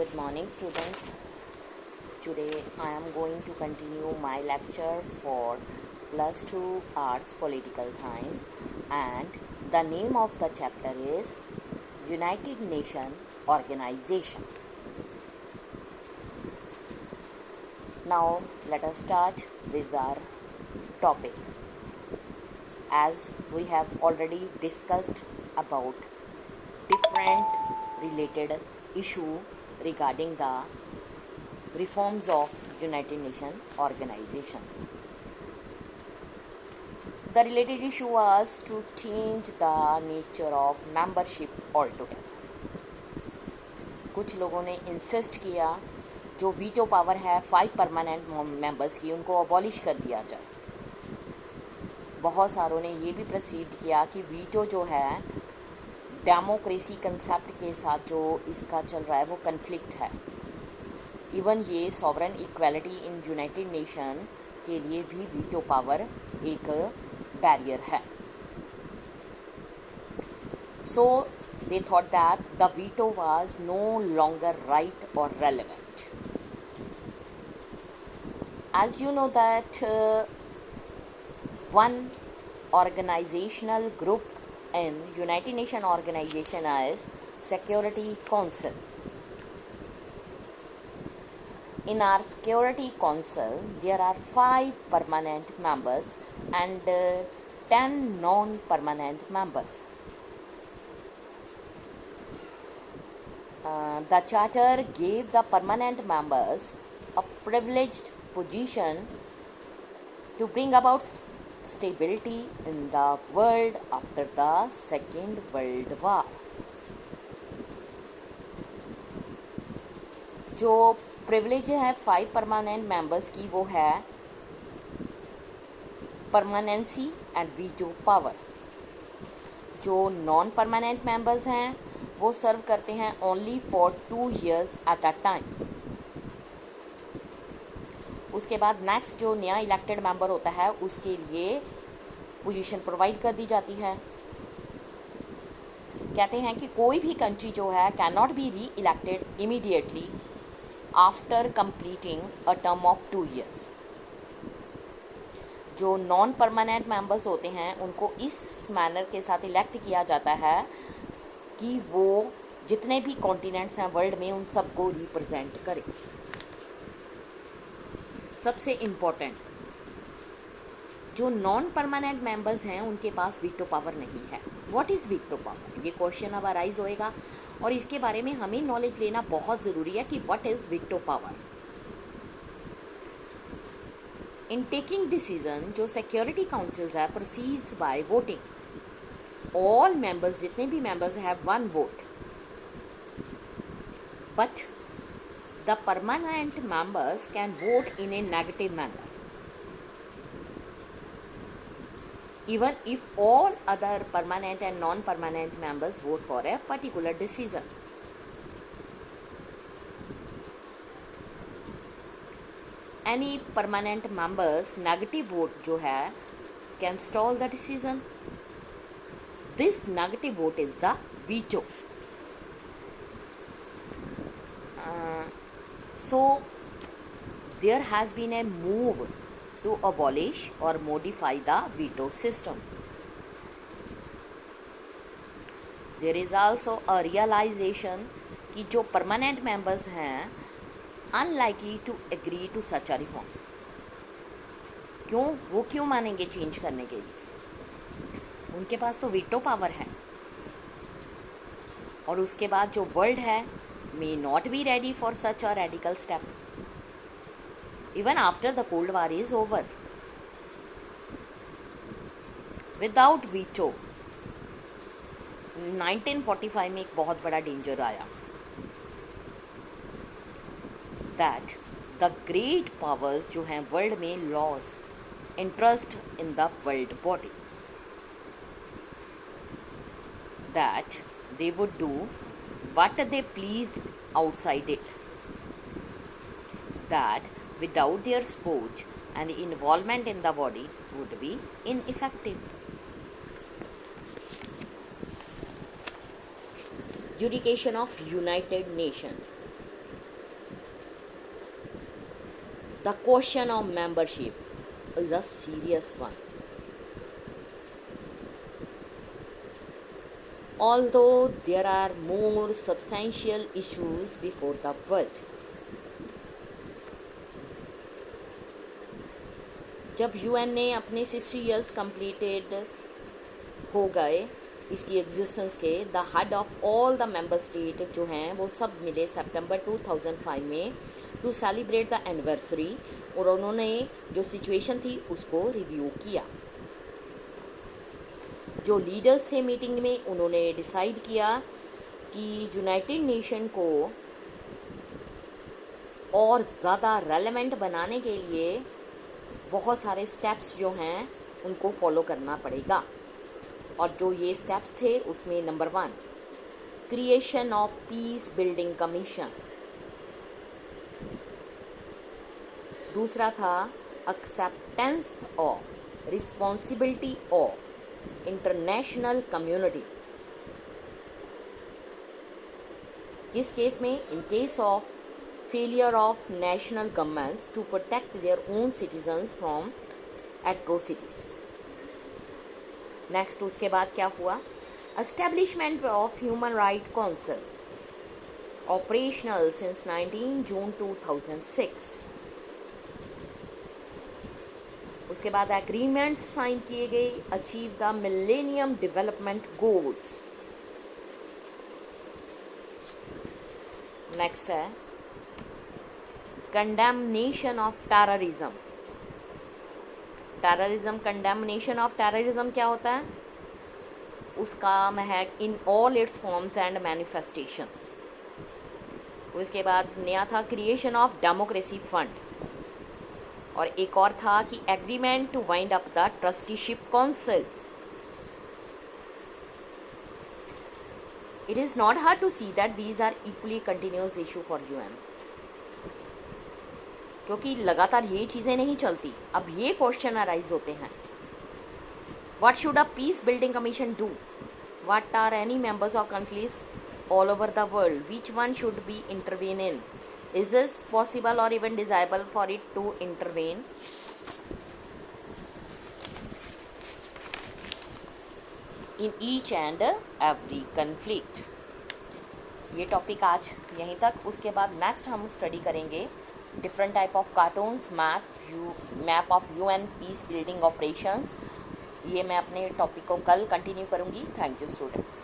Good morning, students. Today I am going to continue my lecture for plus 2 arts political science, and the name of the chapter is United Nations Organization. Now let us start with our topic. As we have already discussed about different related issue regarding the reforms of United Nations Organization. The related issue was to change the nature of membership altogether. कुछ लोगों ने insist किया जो veto power है 5 permanent members की, उनको abolish कर दिया जाए. बहुत सारों ने ये भी प्रसीड किया कि वीटो जो है डेमोक्रेसी कंसेप्ट के साथ जो इसका चल रहा है वो कन्फ्लिक्ट है. इवन ये sovereign equality in United Nation के लिए भी वीटो पावर एक बैरियर है. So they thought that the veto was no longer right or relevant. As you know that one organizational group in United Nations Organization is Security Council. In our Security Council, there are 5 permanent members and 10 non-permanent members. The charter gave the permanent members a privileged position to bring about stability in the world after the Second World War. जो privilege है 5 permanent members की वो है permanency and veto power. जो non permanent members हैं वो सर्व करते हैं only for 2 years at a time. उसके बाद नेक्स्ट जो नया इलेक्टेड मेंबर होता है उसके लिए पोजीशन प्रोवाइड कर दी जाती है. कहते हैं कि कोई भी कंट्री जो है कैन नॉट बी री elected immediately after completing a term of 2 years. जो नॉन परमानेंट मेंबर्स होते हैं उनको इस मैनर के साथ इलेक्ट किया जाता है कि वो जितने भी कॉन्टिनेंट्स हैं वर्ल्ड में उन सबको रिप्रेजेंट करें. सबसे इम्पोर्टेंट, जो नॉन परमानेंट मेंबर्स हैं उनके पास वीटो पावर नहीं है. What is veto power? ये क्वेश्चन अब अराइज होएगा और इसके बारे में हमें नॉलेज लेना बहुत ज़रूरी है कि what is veto power. In taking decision जो सिक्योरिटी काउंसिल्स है proceeds by voting. All members, जितने भी members have 1 vote, but the permanent members can vote in a negative manner even if all other permanent and non-permanent members vote for a particular decision. Any permanent members negative vote जो है can stall the decision. This negative vote is the veto. So there has been a move to abolish or modify the veto system. There is also a realization कि जो permanent members हैं unlikely to agree to such a reform. वो क्यों मानेंगे change करने के लिए? उनके पास तो वीटो पावर है. और उसके बाद जो वर्ल्ड है may not be ready for such a radical step even after the Cold War is over. Without veto 1945 में एक बहुत बड़ा डेंजर आया that the great powers जो हैं वर्ल्ड में loss interest in the world body that they would do what they pleased outside it, that without their support and involvement in the body would be ineffective. Jurisdiction of United Nations. The question of membership is a serious one. Although there are more substantial issues before the world. जब UN ने अपने 60 years completed हो गए इसकी existence के, the head of all the member state जो हैं वो सब मिले सितंबर 2005 में टू सेलिब्रेट द एनिवर्सरी, और उन्होंने जो सिचुएशन थी उसको रिव्यू किया. जो लीडर्स थे मीटिंग में उन्होंने डिसाइड किया कि यूनाइटेड नेशन को और ज़्यादा रेलेवेंट बनाने के लिए बहुत सारे स्टेप्स जो हैं उनको फॉलो करना पड़ेगा. और जो ये स्टेप्स थे उसमें number 1 creation of peace building commission, दूसरा था acceptance of responsibility of international community. किस केस में? In case of failure of national governments to protect their own citizens from atrocities. Next उसके बाद क्या हुआ? Establishment of human right council, operational since 19 June 2006. उसके बाद एग्रीमेंट्स साइन किए गए, achieve the millennium development goals. Next है condemnation of terrorism. Terrorism, condemnation of terrorism क्या होता है? उसका है in all it's forms and manifestations. उसके बाद नया था क्रिएशन ऑफ डेमोक्रेसी फंड, और एक और था कि agreement to wind up the trusteeship council. It is not hard to see that these are equally continuous issue for UN, क्योंकि लगातार ये चीज़ें नहीं चलती. अब ये क्वेश्चन अराइज होते हैं, what should a peace building commission do? What are any members of countries all over the world? Which one should be intervene in? Is this possible or even desirable for it to intervene? In each and every conflict. ये topic आज यहीं तक. उसके बाद next हम study करेंगे different type of cartoons, map of UN peace building operations. ये मैं अपने टॉपिक को कल कंटिन्यू करूँगी. Thank you students.